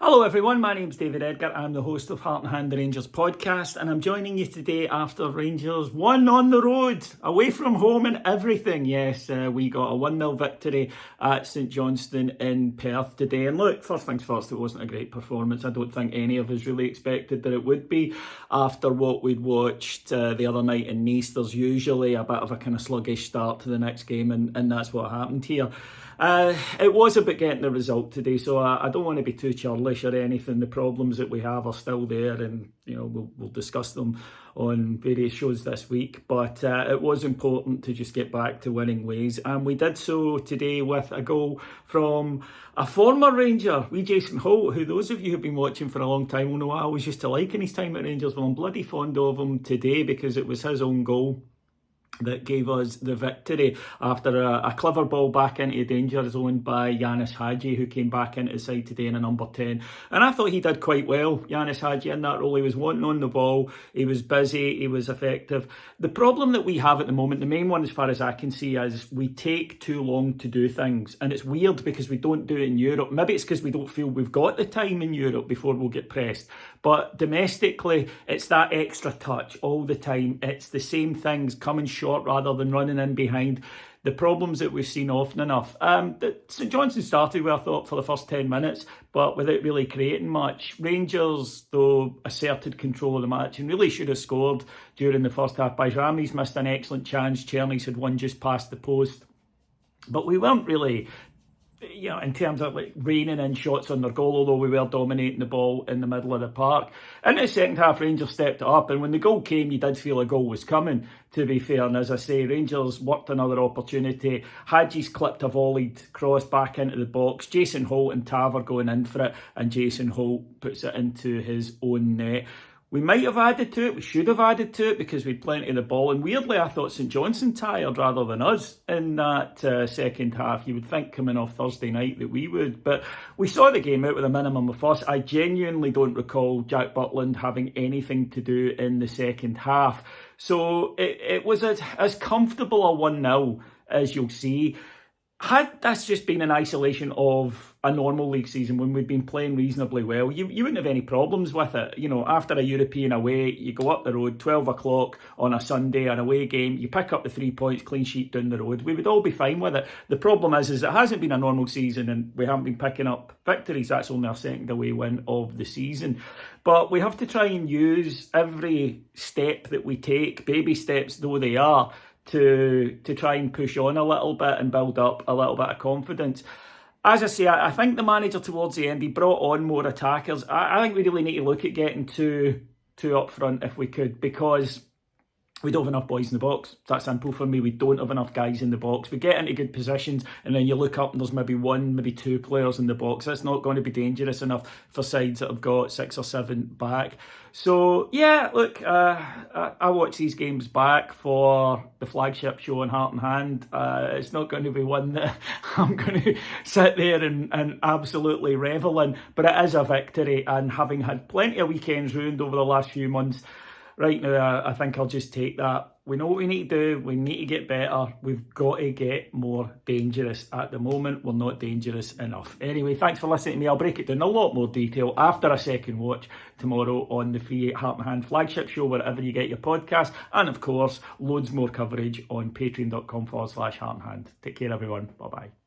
Hello everyone, my name's David Edgar. I'm the host of Heart and Hand the Rangers podcast, and I'm joining you today after Rangers won on the road, away from home and everything. Yes, we got a 1-0 victory at St Johnstone in Perth today. And look, first things first, it wasn't a great performance. I don't think any of us really expected that it would be after what we'd watched the other night in Nice. There's usually a bit of a kind of sluggish start to the next game, and that's what happened here. It was about getting the result today, so I don't want to be too churlish or anything. The problems that we have are still there, and we'll discuss them on various shows this week. But it was important to just get back to winning ways, and we did so today with a goal from a former Ranger, Jason Holt, who those of you who've been watching for a long time will know I always used to like in his time at Rangers. Well, I'm bloody fond of him today because it was his own goal that gave us the victory after a clever ball back into danger zone by Yanis Hadji, who came back into the side today in a number 10. And I thought he did quite well, Yanis Hadji, in that role. He was wanting on the ball, he was busy, he was effective. The problem that we have at the moment, the main one as far as I can see, is we take too long to do things. And it's weird because we don't do it in Europe. Maybe it's because we don't feel we've got the time in Europe before we'll get pressed. But domestically, it's that extra touch all the time. It's the same things coming short rather than running in behind. The problems that we've seen often enough. St Johnstone started well, I thought, for the first 10 minutes, but without really creating much. Rangers, though, asserted control of the match and really should have scored during the first half. Bajrami's missed an excellent chance. Cherny's had one just past the post. But we weren't really, in terms of like reining in shots on their goal, although we were dominating the ball in the middle of the park. In the second half, Rangers stepped it up, and when the goal came, you did feel a goal was coming, to be fair. And as I say, Rangers worked another opportunity. Hadji's clipped a volleyed cross back into the box. Jason Holt and Tav are going in for it, and Jason Holt puts it into his own net. We might have added to it, we should have added to it because we had plenty of the ball. And weirdly, I thought St Johnstone tired rather than us in that second half. You would think coming off Thursday night that we would. But we saw the game out with a minimum of fuss. I genuinely don't recall Jack Butland having anything to do in the second half. So it was as comfortable a 1-0 as you'll see. Had this just been an isolation of a normal league season when we'd been playing reasonably well, you wouldn't have any problems with it. After a European away, you go up the road, 12 o'clock on a Sunday, an away game, you pick up the 3 points, clean sheet down the road. We would all be fine with it. The problem is it hasn't been a normal season and we haven't been picking up victories. That's only our second away win of the season. But we have to try and use every step that we take, baby steps though they are, to try and push on a little bit and build up a little bit of confidence. As I say, I think the manager towards the end, he brought on more attackers. I think we really need to look at getting two up front if we could, because we don't have enough boys in the box. It's that simple for me. We don't have enough guys in the box. We get into good positions and then you look up and there's maybe one, maybe two players in the box. That's not going to be dangerous enough for sides that have got 6 or 7 back. So, yeah, look, I watch these games back for the flagship show on Heart and Hand. It's not going to be one that I'm going to sit there and absolutely revel in, but it is a victory, and having had plenty of weekends ruined over the last few months, right now, I think I'll just take that. We know what we need to do. We need to get better. We've got to get more dangerous. At the moment, we're not dangerous enough. Anyway, thanks for listening to me. I'll break it down in a lot more detail after a second watch tomorrow on the free Heart and Hand flagship show, wherever you get your podcast. And of course, loads more coverage on patreon.com/Heart and Hand. Take care, everyone. Bye-bye.